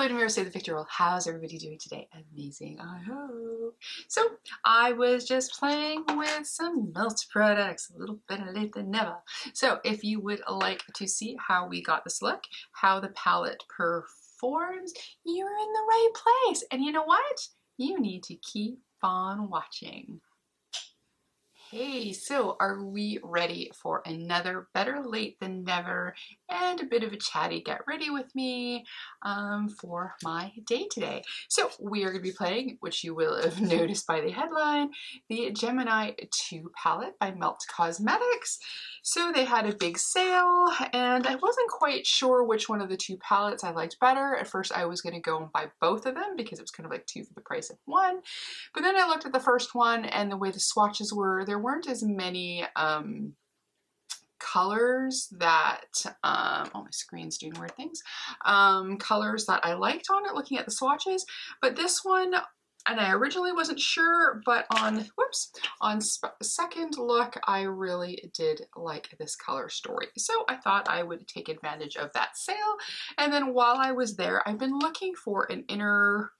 Hello, Demira, say the victory roll. How's everybody doing today? Amazing, I hope. So, I was just playing with some Melt products, a little better late than never. So, if you would like to see how we got this look, how the palette performs, you're in the right place. And you know what? You need to keep on watching. Hey, so are we ready for another better late than never and a bit of a chatty get ready with me for my day today? So we are going to be playing, which you will have noticed by the headline, the Gemini 2 palette by Melt Cosmetics. So they had a big sale and I wasn't quite sure which one of the two palettes I liked better. At first I was going to go and buy both of them because it was kind of like two for the price of one. But then I looked at the first one and the way the swatches were, there weren't as many colors that, oh, my screen's doing weird things, colors that I liked on it looking at the swatches. But this one, and I originally wasn't sure, but on second look, I really did like this color story. So I thought I would take advantage of that sale. And then while I was there, I've been looking for an inner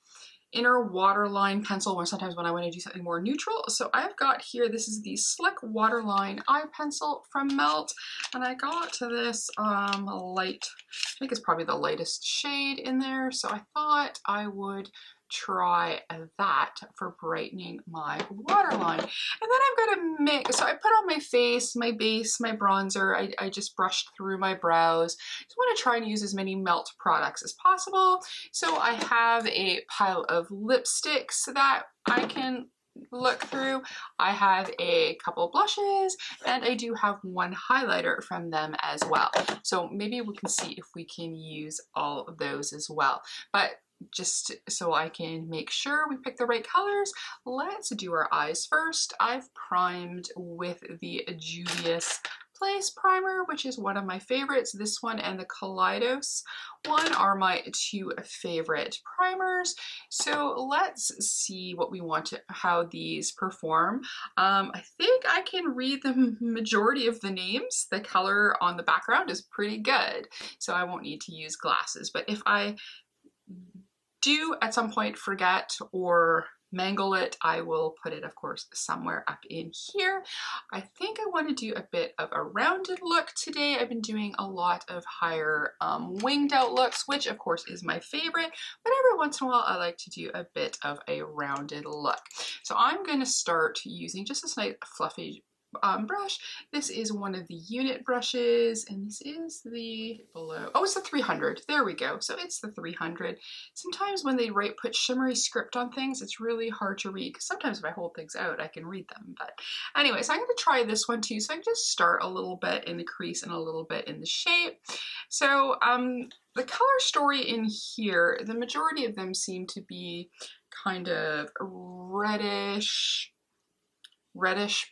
waterline pencil, or sometimes when I want to do something more neutral. So I've got here, this is the Slick Waterline Eye Pencil from Melt, and I got this light, I think it's probably the lightest shade in there, so I thought I would try that for brightening my waterline. And then I've got a mix, so I put on my face, my base, my bronzer, I just brushed through my brows. Just want to try and use as many Melt products as possible. So I have a pile of lipsticks that I can look through. I have a couple blushes and I do have one highlighter from them as well. So maybe we can see if we can use all of those as well. But just so I can make sure we pick the right colors, let's do our eyes first. I've primed with the Juvia's Place primer, which is one of my favorites. This one and the Kaleidos one are my two favorite primers. So let's see what we want to, how these perform. I think I can read the majority of the names. The color on the background is pretty good, so I won't need to use glasses. But if I do at some point forget or mangle it, I will put it, of course, somewhere up in here. I think I want to do a bit of a rounded look today. I've been doing a lot of higher winged out looks, which of course is my favorite, but every once in a while I like to do a bit of a rounded look. So I'm going to start using just this nice fluffy brush. This is one of the unit brushes, and this is the below. Oh, it's the 300. There we go. So it's the 300. Sometimes when they put shimmery script on things, it's really hard to read, because sometimes if I hold things out, I can read them. But anyway, so I'm going to try this one too. So I can just start a little bit in the crease and a little bit in the shape. So the color story in here, the majority of them seem to be kind of reddish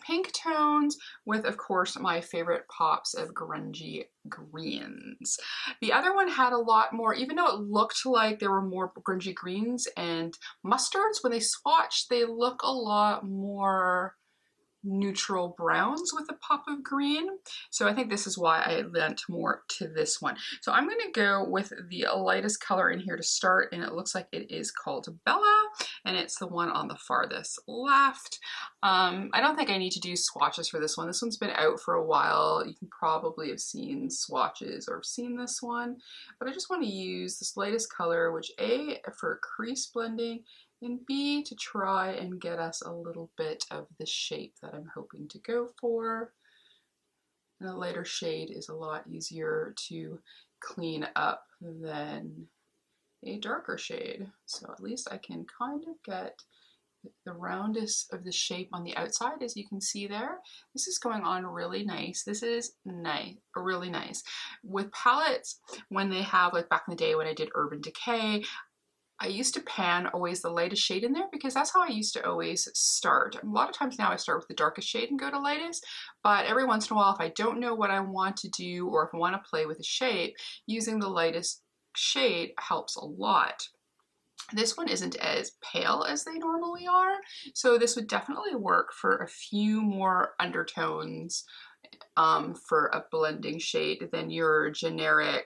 pink tones with, of course, my favorite pops of grungy greens. The other one had a lot more, even though it looked like there were more grungy greens and mustards, when they swatched, they look a lot more neutral browns with a pop of green. So I think this is why I lent more to this one. So I'm going to go with the lightest color in here to start, and it looks like it is called Bella, and it's the one on the farthest left. I don't think I need to do swatches for this one. This one's been out for a while. You can probably have seen swatches or seen this one, but I just want to use this lightest color, which A, for crease blending, and B, to try and get us a little bit of the shape that I'm hoping to go for. And a lighter shade is a lot easier to clean up than a darker shade. So at least I can kind of get the roundest of the shape on the outside, as you can see there. This is going on really nice. This is nice, really nice. With palettes, when they have, like back in the day when I did Urban Decay, I used to pan always the lightest shade in there because that's how I used to always start. A lot of times now I start with the darkest shade and go to lightest, but every once in a while if I don't know what I want to do or if I want to play with a shape, using the lightest shade helps a lot. This one isn't as pale as they normally are, so this would definitely work for a few more undertones for a blending shade than your generic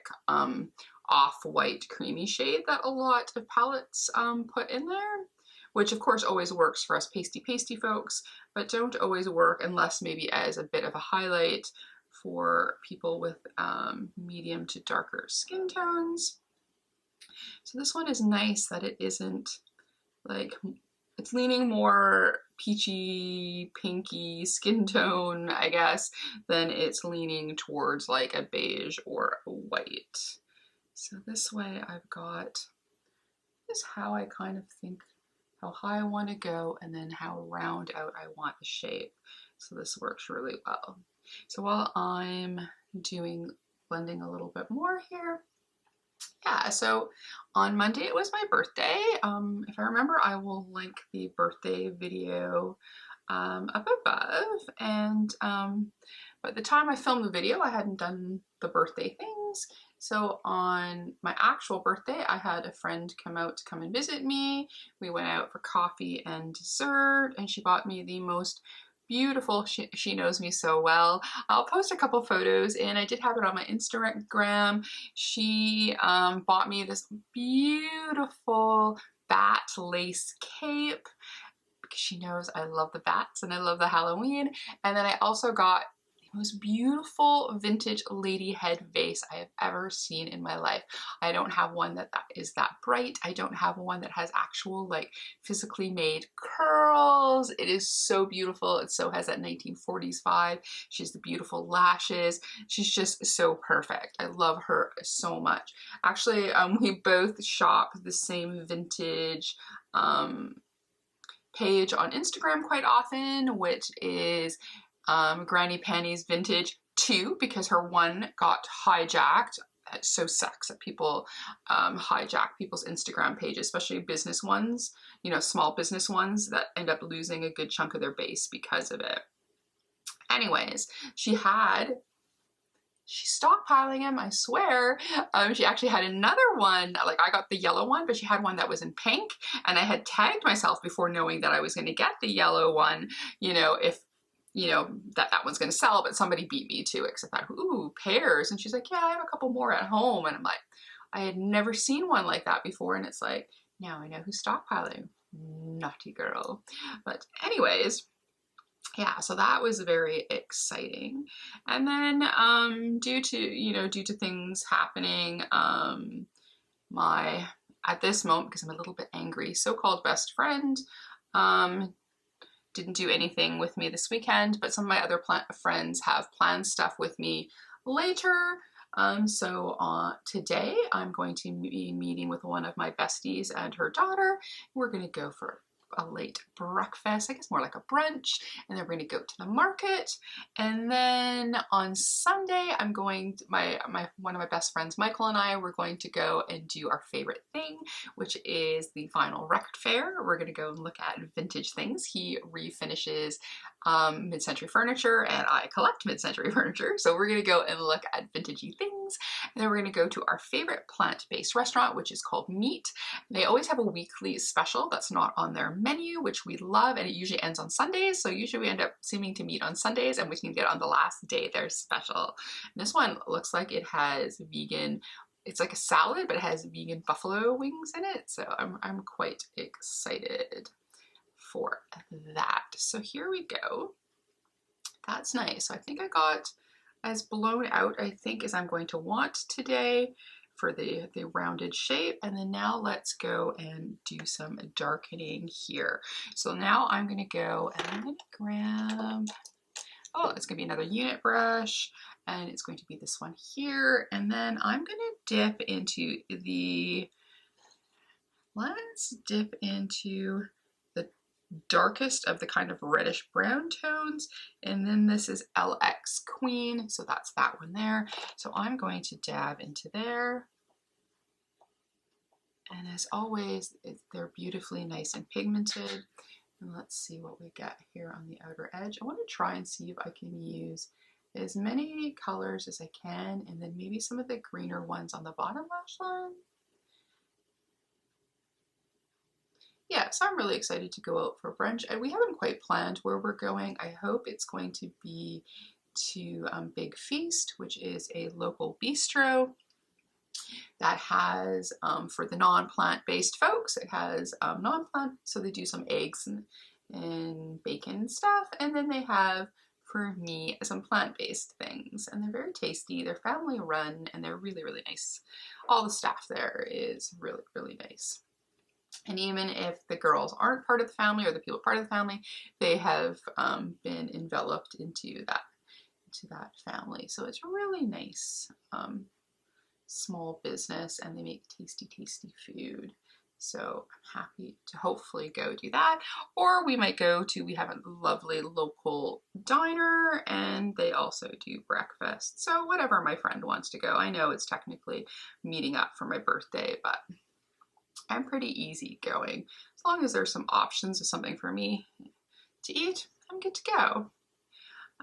off-white creamy shade that a lot of palettes put in there, which of course always works for us pasty folks, but don't always work unless maybe as a bit of a highlight for people with medium to darker skin tones. So this one is nice that it isn't like, it's leaning more peachy, pinky skin tone, I guess, than it's leaning towards like a beige or a white. So this way I've got, this is how I kind of think how high I want to go and then how round out I want the shape. So this works really well. So while I'm blending a little bit more here, yeah, so on Monday it was my birthday. If I remember, I will link the birthday video up above. And by the time I filmed the video, I hadn't done the birthday things. So on my actual birthday, I had a friend come and visit me. We went out for coffee and dessert, and she bought me the most beautiful, she knows me so well. I'll post a couple photos, and I did have it on my Instagram. She bought me this beautiful bat lace cape because she knows I love the bats and I love the Halloween. And then I also got the most beautiful vintage lady head vase I have ever seen in my life. I don't have one that is that bright. I don't have one that has actual like physically made curls. It is so beautiful. It so has that 1940s vibe. She has the beautiful lashes. She's just so perfect. I love her so much. Actually, we both shop the same vintage page on Instagram quite often, which is Granny Panties Vintage 2, because her one got hijacked. It so sucks that people hijack people's Instagram pages, especially business ones, you know, small business ones that end up losing a good chunk of their base because of it. Anyways, she's stockpiling them, I swear. She actually had another one, like I got the yellow one, but she had one that was in pink, and I had tagged myself before knowing that I was going to get the yellow one, you know, if you know, that one's going to sell, but somebody beat me to it because I thought, ooh, pears. And she's like, yeah, I have a couple more at home. And I'm like, I had never seen one like that before. And it's like, now I know who's stockpiling. Naughty girl. But anyways, yeah, so that was very exciting. And then due to things happening, at this moment, because I'm a little bit angry, so-called best friend, didn't do anything with me this weekend, but some of my other friends have planned stuff with me later. So today I'm going to be meeting with one of my besties and her daughter. We're going to go for a late breakfast, I guess more like a brunch, and then we're going to go to the market. And then on Sunday, I'm going to, one of my best friends, Michael, and I, we're going to go and do our favorite thing, which is the vinyl record fair. We're going to go and look at vintage things. He refinishes mid-century furniture, and I collect mid-century furniture. So we're going to go and look at vintagey things. And then we're going to go to our favorite plant-based restaurant, which is called Meat. They always have a weekly special that's not on their menu, which we love, and it usually ends on Sundays. So usually we end up seeming to meet on Sundays, and we can get on the last day their special. And this one looks like it has vegan, it's like a salad, but it has vegan buffalo wings in it. So I'm quite excited for that. So here we go. That's nice. So I think I got as blown out, I think, as I'm going to want today for the rounded shape. And then now let's go and do some darkening here. So now I'm going to go and I'm going to grab, oh, it's going to be another unit brush, and it's going to be this one here. And then I'm going to dip into let's dip into the darkest of the kind of reddish brown tones. And then this is LX Queen, so that's that one there. So I'm going to dab into there. And as always, they're beautifully nice and pigmented. And let's see what we get here on the outer edge. I want to try and see if I can use as many colors as I can, and then maybe some of the greener ones on the bottom lash line. Yeah, so I'm really excited to go out for brunch. We haven't quite planned where we're going. I hope it's going to be to Big Feast, which is a local bistro. that has, for the non-plant-based folks, it has non-plant, so they do some eggs and bacon and stuff, and then they have, for me, some plant-based things, and they're very tasty. They're family run, and they're really, really nice. All the staff there is really, really nice. And even if the girls aren't part of the family or the people part of the family, they have been enveloped into that family. So it's really nice small business, and they make tasty, tasty food. So I'm happy to hopefully go do that. Or we might go to, we have a lovely local diner and they also do breakfast. So whatever my friend wants to go. I know it's technically meeting up for my birthday, but I'm pretty easy going. As long as there's some options of something for me to eat, I'm good to go.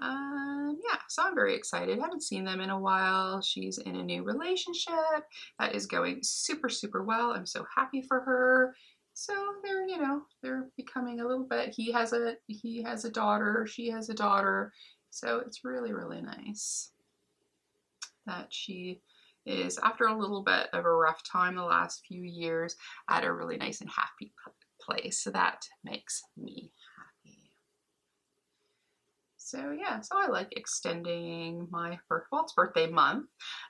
Yeah, so I'm very excited. I haven't seen them in a while. She's in a new relationship that is going super, super well. I'm so happy for her. So they're, you know, they're becoming a little bit, he has a daughter, she has a daughter. So it's really, really nice that she is, after a little bit of a rough time the last few years, at a really nice and happy place. So that makes me happy. So yeah, so I like extending my it's birthday month.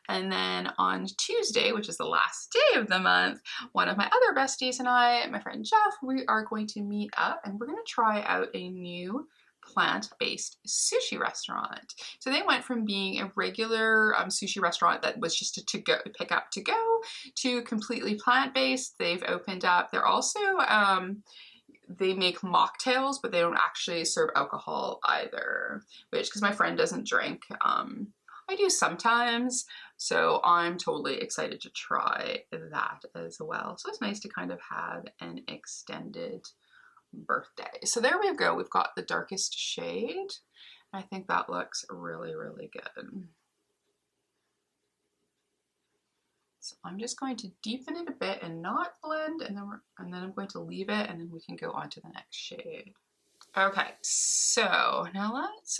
And then on Tuesday, which is the last day of the month, one of my other besties and I, my friend Jeff, we are going to meet up and we're going to try out a new plant-based sushi restaurant. So they went from being a regular sushi restaurant that was just to go, pick up to go, to completely plant-based. They've opened up. They're also they make mocktails, but they don't actually serve alcohol either, which, because my friend doesn't drink, I do sometimes, so I'm totally excited to try that as well. So it's nice to kind of have an extended birthday. So there we go. We've got the darkest shade. I think that looks really, really good. So I'm just going to deepen it a bit and not blend, and then I'm going to leave it, and then we can go on to the next shade. Okay, so now let's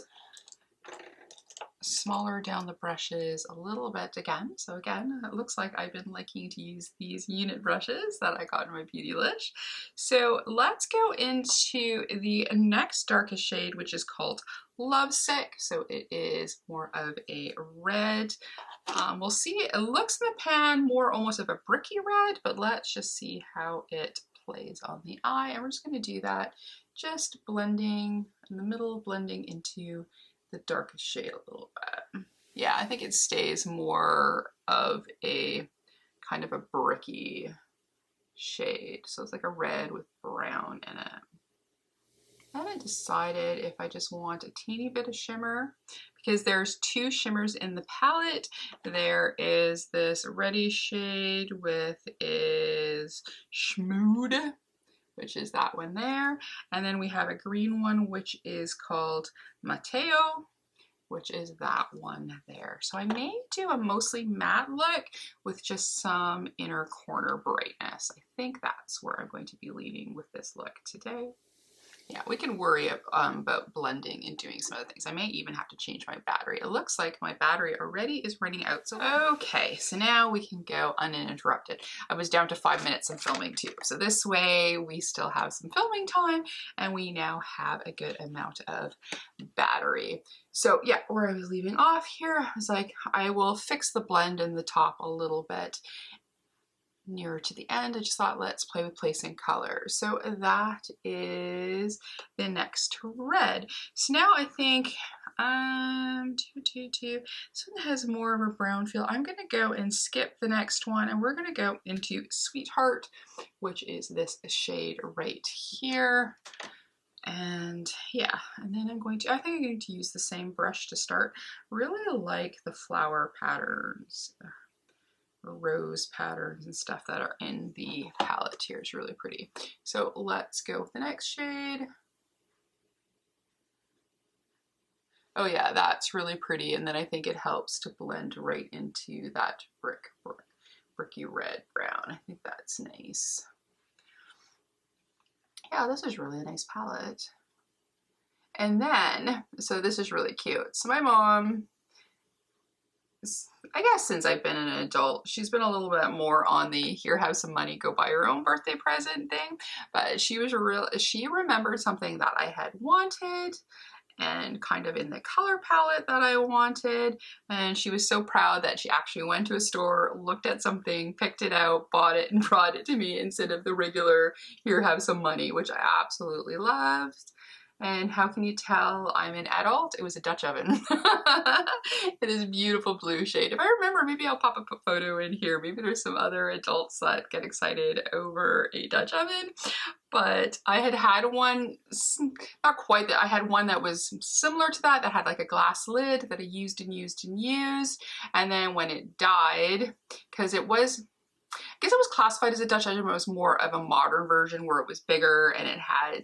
smaller down the brushes a little bit again. So again, it looks like I've been liking to use these unit brushes that I got in my Beautylish. So let's go into the next darkest shade, which is called Lovesick. So it is more of a red. We'll see, it looks in the pan more almost of a bricky red, but let's just see how it plays on the eye. And we're just going to do that, just blending in the middle, blending into the darkest shade a little bit. Yeah, I think it stays more of a kind of a bricky shade. So it's like a red with brown in it. I haven't decided if I just want a teeny bit of shimmer, because there's two shimmers in the palette. There is this reddish shade with is Schmood, which is that one there. And then we have a green one, which is called Mateo, which is that one there. So I may do a mostly matte look with just some inner corner brightness. I think that's where I'm going to be leaning with this look today. Yeah, we can worry about blending and doing some other things. I may even have to change my battery. It looks like my battery already is running out. So okay, so now we can go uninterrupted. I was down to 5 minutes of filming too. So this way we still have some filming time and we now have a good amount of battery. So yeah, where I was leaving off here, I was like, I will fix the blend in the top a little bit nearer to the end. I just thought, let's play with placing colors. So that is the next red. So now I think this one has more of a brown feel. I'm going to go and skip the next one, and we're going to go into Sweetheart, which is this shade right here. And yeah, and then I think I'm going to use the same brush to start. Really like the flower patterns, rose patterns and stuff that are in the palette here. Is really pretty. So let's go with the next shade. Oh yeah, that's really pretty, and then I think it helps to blend right into that bricky red brown. I think that's nice. Yeah, this is really a nice palette. And then, so this is really cute. So my mom I guess since I've been an adult, she's been a little bit more on the here, have some money, go buy your own birthday present thing. But she remembered something that I had wanted and kind of in the color palette that I wanted. And she was so proud that she actually went to a store, looked at something, picked it out, bought it, and brought it to me instead of the regular, here, have some money, which I absolutely loved. And how can you tell I'm an adult? It was a Dutch oven. It is beautiful blue shade. If I remember, maybe I'll pop up a photo in here. Maybe there's some other adults that get excited over a Dutch oven. But I had one, not quite that, I had one that was similar to that had like a glass lid that I used and used and used. And then when it died, because it was, I guess it was classified as a Dutch oven, but it was more of a modern version where it was bigger and it had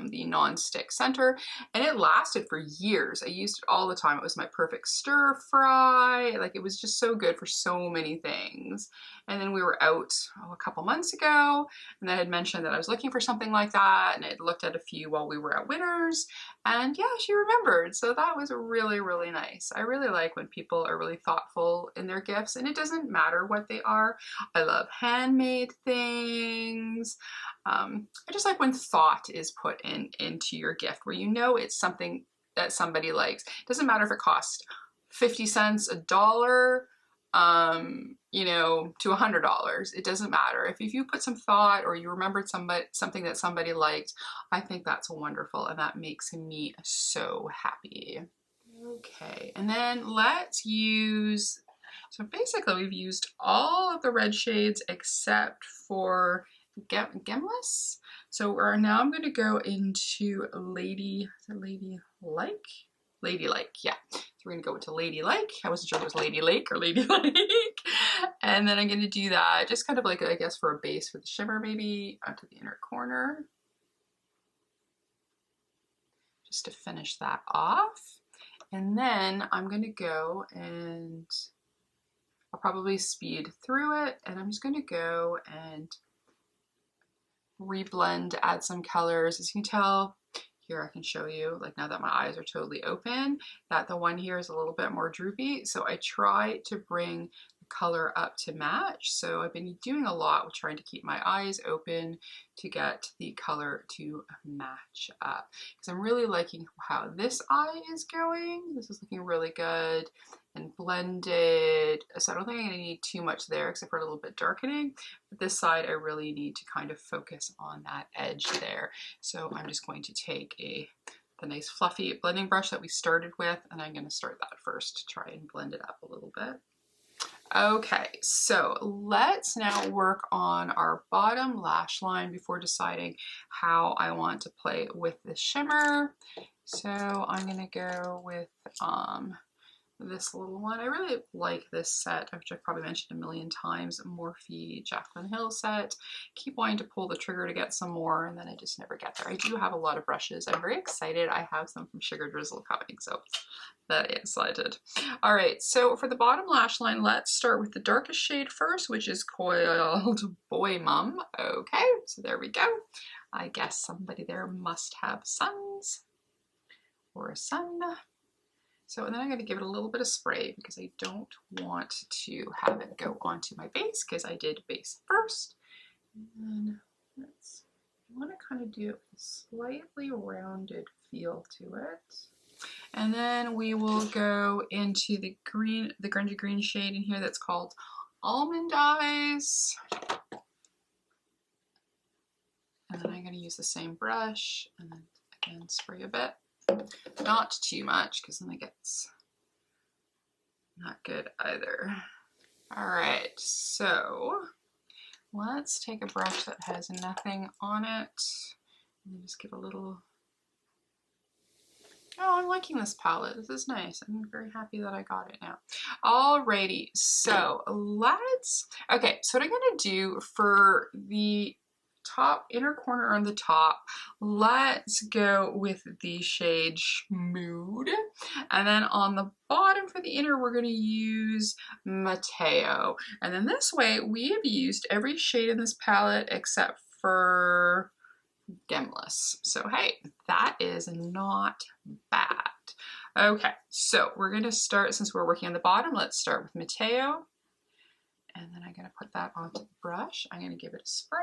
the non-stick center, and it lasted for years. I used it all the time. It was my perfect stir fry. Like, it was just so good for so many things. And then we were out a couple months ago, and I had mentioned that I was looking for something like that, and I had looked at a few while we were at Winners, and yeah, she remembered. So that was really, really nice. I really like when people are really thoughtful in their gifts, and it doesn't matter what they are. I love handmade things. I just like when thought is put into your gift, where you know it's something that somebody likes. It doesn't matter if it costs 50 cents, $1, you know, to $100. It doesn't matter. If you put some thought or you remembered something that somebody liked, I think that's wonderful, and that makes me so happy. Okay, and then let's use, so basically we've used all of the red shades except for Gemless. So now I'm going to go into Ladylike, yeah. So we're going to go into Ladylike. I wasn't sure if it was Lady Lake or Ladylike. And then I'm going to do that just kind of like, I guess, for a base for the shimmer, maybe onto the inner corner. Just to finish that off. And then I'm going to go and I'll probably speed through it, and I'm just going to go and reblend, add some colors. As you can tell, here I can show you, like now that my eyes are totally open, that the one here is a little bit more droopy. So I try to bring the color up to match. So I've been doing a lot with trying to keep my eyes open to get the color to match up. Because I'm really liking how this eye is going. This is looking really good and blended. So I don't think I'm going to need too much there except for a little bit darkening. But this side I really need to kind of focus on that edge there. So I'm just going to take the nice fluffy blending brush that we started with, and I'm going to start that first to try and blend it up a little bit. Okay, so let's now work on our bottom lash line before deciding how I want to play with the shimmer. So I'm going to go with this little one. I really like this set, which I've probably mentioned a million times, Morphe Jaclyn Hill set. Keep wanting to pull the trigger to get some more, and then I just never get there. I do have a lot of brushes. I'm very excited. I have some from Sugar Drizzle coming, so very excited. All right, so for the bottom lash line, let's start with the darkest shade first, which is called Boy Mum. Okay, so there we go. I guess somebody there must have sons or a son. So, and then I'm going to give it a little bit of spray because I don't want to have it go onto my base because I did base first. And then I want to kind of do a slightly rounded feel to it. And then we will go into the green, the grungy green shade in here that's called Almond Eyes. And then I'm going to use the same brush and then again spray a bit. Not too much because then it gets not good either. All right, so let's take a brush that has nothing on it and just give a little. Oh, I'm liking this palette. This is nice. I'm very happy that I got it now. Alrighty, so okay, so what I'm gonna do for the top inner corner on the top, let's go with the shade Schmood, and then on the bottom for the inner we're going to use Mateo, and then this way we have used every shade in this palette except for Gemless. So hey, that is not bad. Okay, so we're gonna start, since we're working on the bottom, let's start with Mateo. And then I'm gonna put that onto the brush. I'm gonna give it a spray.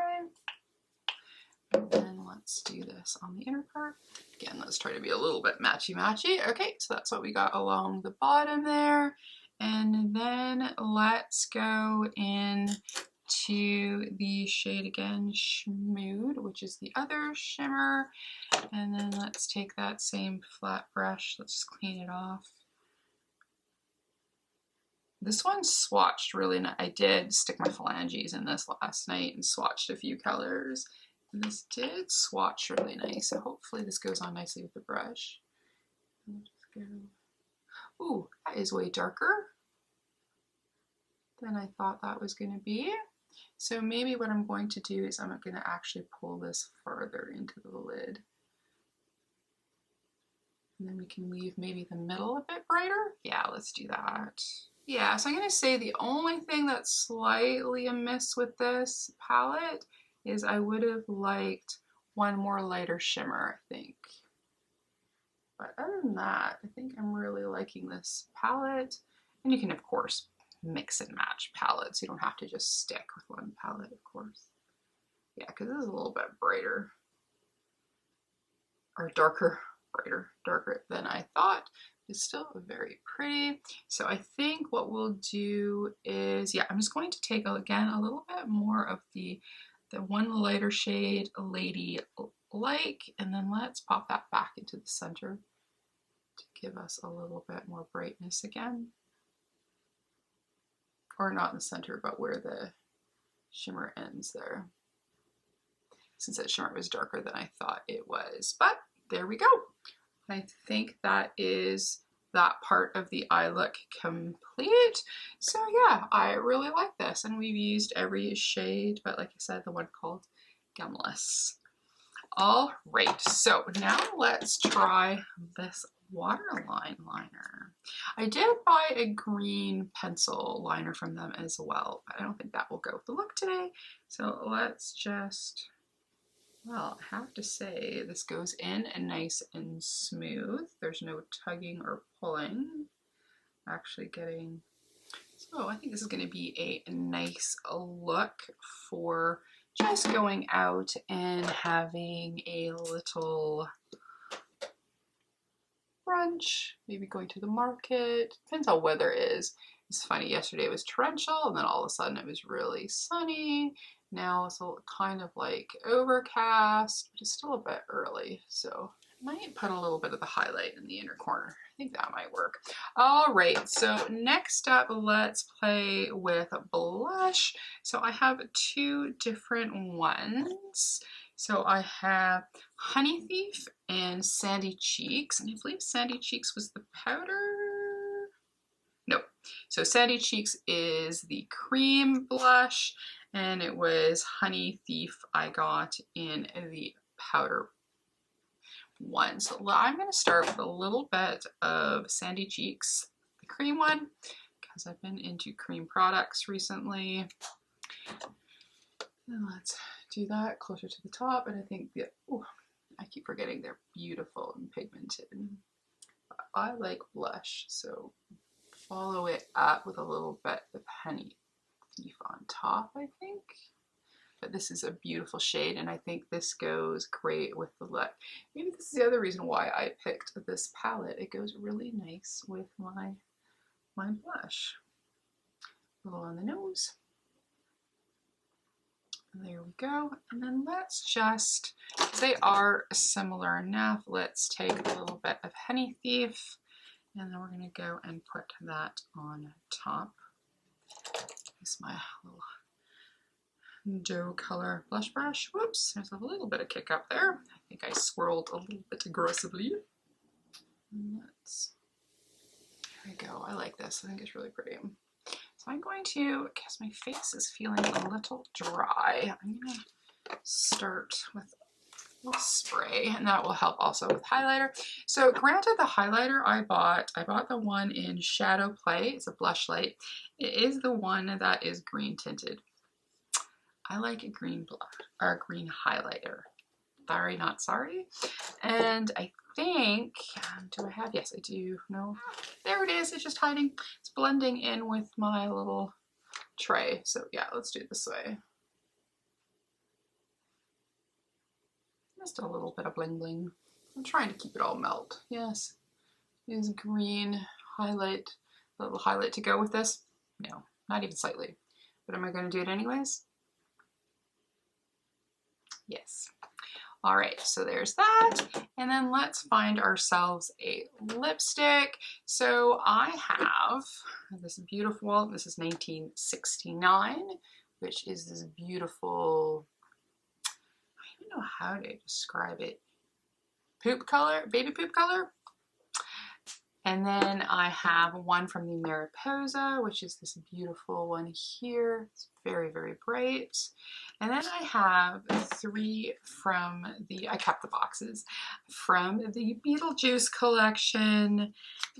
And then let's do this on the inner part. Again, let's try to be a little bit matchy-matchy. Okay, so that's what we got along the bottom there. And then let's go in to the shade again, Schmood, which is the other shimmer. And then let's take that same flat brush, let's just clean it off. This one swatched really nice. I did stick my phalanges in this last night and swatched a few colors. And this did swatch really nice, so hopefully this goes on nicely with the brush. Ooh, that is way darker than I thought that was going to be. So maybe what I'm going to do is I'm going to actually pull this farther into the lid. And then we can leave maybe the middle a bit brighter. Yeah, let's do that. Yeah, so I'm going to say the only thing that's slightly amiss with this palette is I would have liked one more lighter shimmer, I think. But other than that, I think I'm really liking this palette. And you can, of course, mix and match palettes. You don't have to just stick with one palette, of course. Yeah, because this is a little bit brighter. Or darker, darker than I thought. It's still very pretty. So I think what we'll do is, yeah, I'm just going to take, again, a little bit more of the one lighter shade, Lady Like, and then let's pop that back into the center to give us a little bit more brightness again. Or not in the center, but where the shimmer ends there. Since that shimmer was darker than I thought it was. But there we go. I think that is that part of the eye look complete. So yeah, I really like this, and we've used every shade, but like I said, the one called Gemless. All right, so now let's try this waterline liner. I did buy a green pencil liner from them as well, but I don't think that will go with the look today. So let's just, well, I have to say this goes in and nice and smooth. There's no tugging or pulling. Actually getting, so I think this is going to be a nice look for just going out and having a little brunch, maybe going to the market. Depends how weather is. It's funny, yesterday it was torrential and then all of a sudden it was really sunny. Now it's kind of like overcast, but it's still a bit early. So I might put a little bit of the highlight in the inner corner. I think that might work. All right, so next up, let's play with blush. So I have two different ones. So I have Honey Thief and Sandy Cheeks, and I believe Sandy Cheeks was the powder. No, so Sandy Cheeks is the cream blush, and it was Honey Thief I got in the powder one. So I'm going to start with a little bit of Sandy Cheeks, the cream one, because I've been into cream products recently. And let's do that closer to the top. And I think that, oh, I keep forgetting they're beautiful and pigmented. But I like blush, so follow it up with a little bit of Honey Thief on top, I think. But this is a beautiful shade, and I think this goes great with the look. Maybe this is the other reason why I picked this palette. It goes really nice with my blush. A little on the nose. There we go. And then let's just, they are similar enough, let's take a little bit of Honey Thief, and then we're going to go and put that on top. Use my little dough color blush brush. Whoops, there's a little bit of kick up there. I think I swirled a little bit aggressively. Let's, there we go. I like this. I think it's really pretty. So I'm going to, because my face is feeling a little dry, I'm going to start with a little spray, and that will help also with highlighter. So granted, the highlighter I bought the one in Shadow Play. It's a blush light. It is the one that is green tinted. I like a green blush or a green highlighter. Sorry, not sorry. And I think, do I have, yes I do, no, there it is, it's just hiding. It's blending in with my little tray. So yeah, let's do it this way. Just a little bit of bling bling. I'm trying to keep it all melt. Yes. Use green highlight, a little highlight to go with this. No, not even slightly. But am I going to do it anyways? Yes. All right, so there's that. And then let's find ourselves a lipstick. So I have this beautiful, this is 1969, which is this beautiful, I don't know how to describe it, poop color, baby poop color. And then I have one from the Mariposa, which is this beautiful one here. It's very, very bright. And then I have 3 from the, I kept the boxes, from the Beetlejuice collection.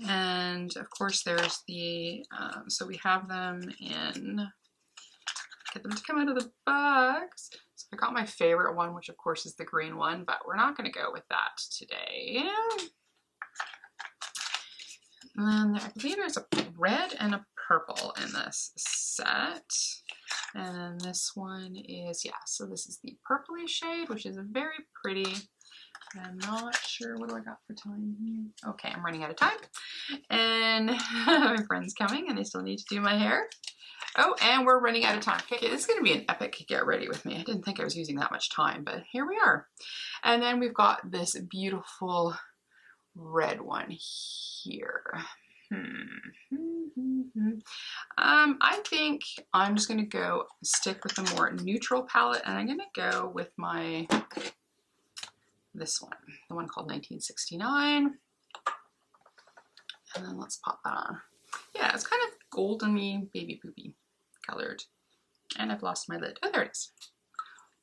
And of course there's the, so we have them in, get them to come out of the box. So I got my favorite one, which of course is the green one, but we're not gonna go with that today. And then I believe there's a red and a purple in this set. And then this one is, yeah, so this is the purpley shade, which is very pretty. I'm not sure, what do I got for time here? Okay, I'm running out of time. And my friend's coming and they still need to do my hair. Oh, and we're running out of time. Okay, this is gonna be an epic get ready with me. I didn't think I was using that much time, but here we are. And then we've got this beautiful red one here. I think I'm just going to go stick with the more neutral palette, and I'm going to go with my, this one, the one called 1969. And then let's pop that on. Yeah, it's kind of goldeny, baby poopy colored. And I've lost my lid. Oh, there it is.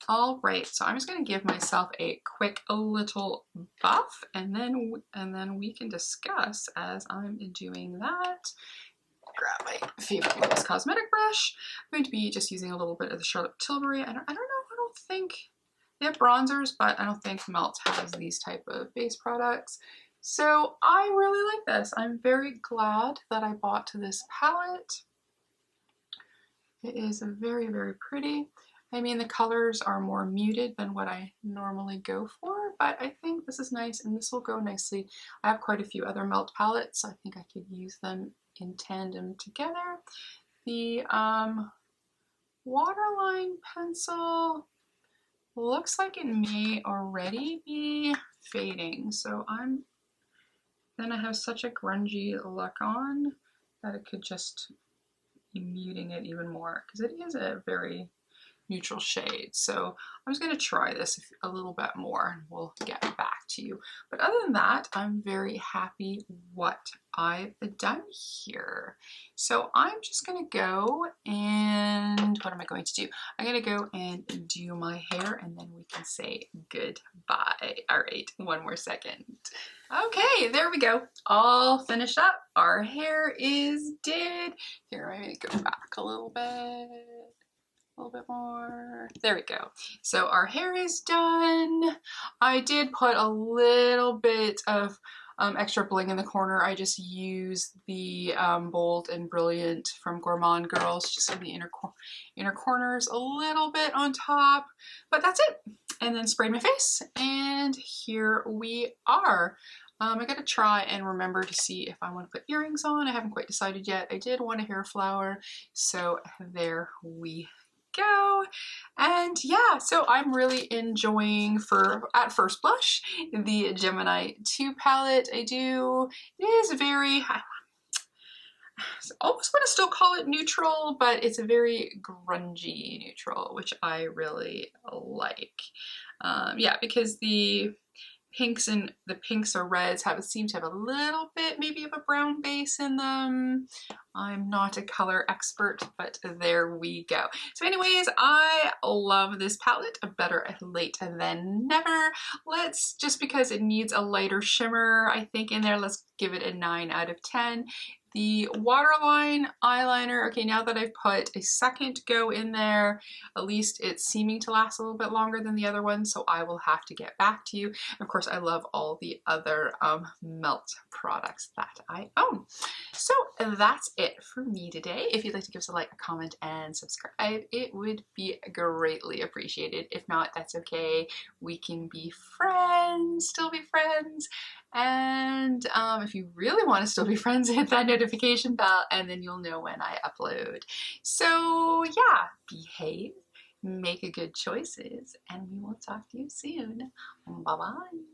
All right, so I'm just going to give myself a quick little buff, and then we can discuss as I'm doing that. Grab my favorite Lotus Cosmetic brush. I'm going to be just using a little bit of the Charlotte Tilbury. I don't know, I don't think they have bronzers, but I don't think Melt has these type of base products. So I really like this. I'm very glad that I bought this palette. It is very, very pretty. I mean, the colors are more muted than what I normally go for, but I think this is nice and this will go nicely. I have quite a few other Melt palettes, so I think I could use them in tandem together. The waterline pencil looks like it may already be fading, so then I have such a grungy look on that it could just be muting it even more, because it is a very neutral shade. So I'm just going to try this a little bit more and we'll get back to you. But other than that, I'm very happy what I've done here. So I'm just going to go and what am I going to do? I'm going to go and do my hair and then we can say goodbye. All right, one more second. Okay, there we go. All finished up. Our hair is did. Here, I'm going to go back a little bit. A little bit more. There we go. So our hair is done. I did put a little bit of extra bling in the corner. I just used the Bold and Brilliant from Gourmand Girls just in the inner corners, a little bit on top, but that's it. And then sprayed my face, and here we are. I gotta try and remember to see if I want to put earrings on. I haven't quite decided yet. I did want a hair flower, so there we go. And yeah, so I'm really enjoying, at first blush, the Gemini 2 palette. It is very, I almost want to still call it neutral, but it's a very grungy neutral, which I really like. Yeah, because the pinks or reds seem to have a little bit maybe of a brown base in them. I'm not a color expert, but there we go. So anyways, I love this palette. Better late than never. Just because it needs a lighter shimmer, I think, in there, let's give it a 9 out of 10. The Waterline eyeliner, okay, now that I've put a second go in there, at least it's seeming to last a little bit longer than the other one, so I will have to get back to you. And of course, I love all the other melt products that I own. So that's it for me today. If you'd like to give us a like, a comment, and subscribe, it would be greatly appreciated. If not, that's okay. We can be friends, still be friends. And if you really want to still be friends, hit that notification bell and then you'll know when I upload. So yeah, behave, make good choices, and we will talk to you soon. Bye-bye.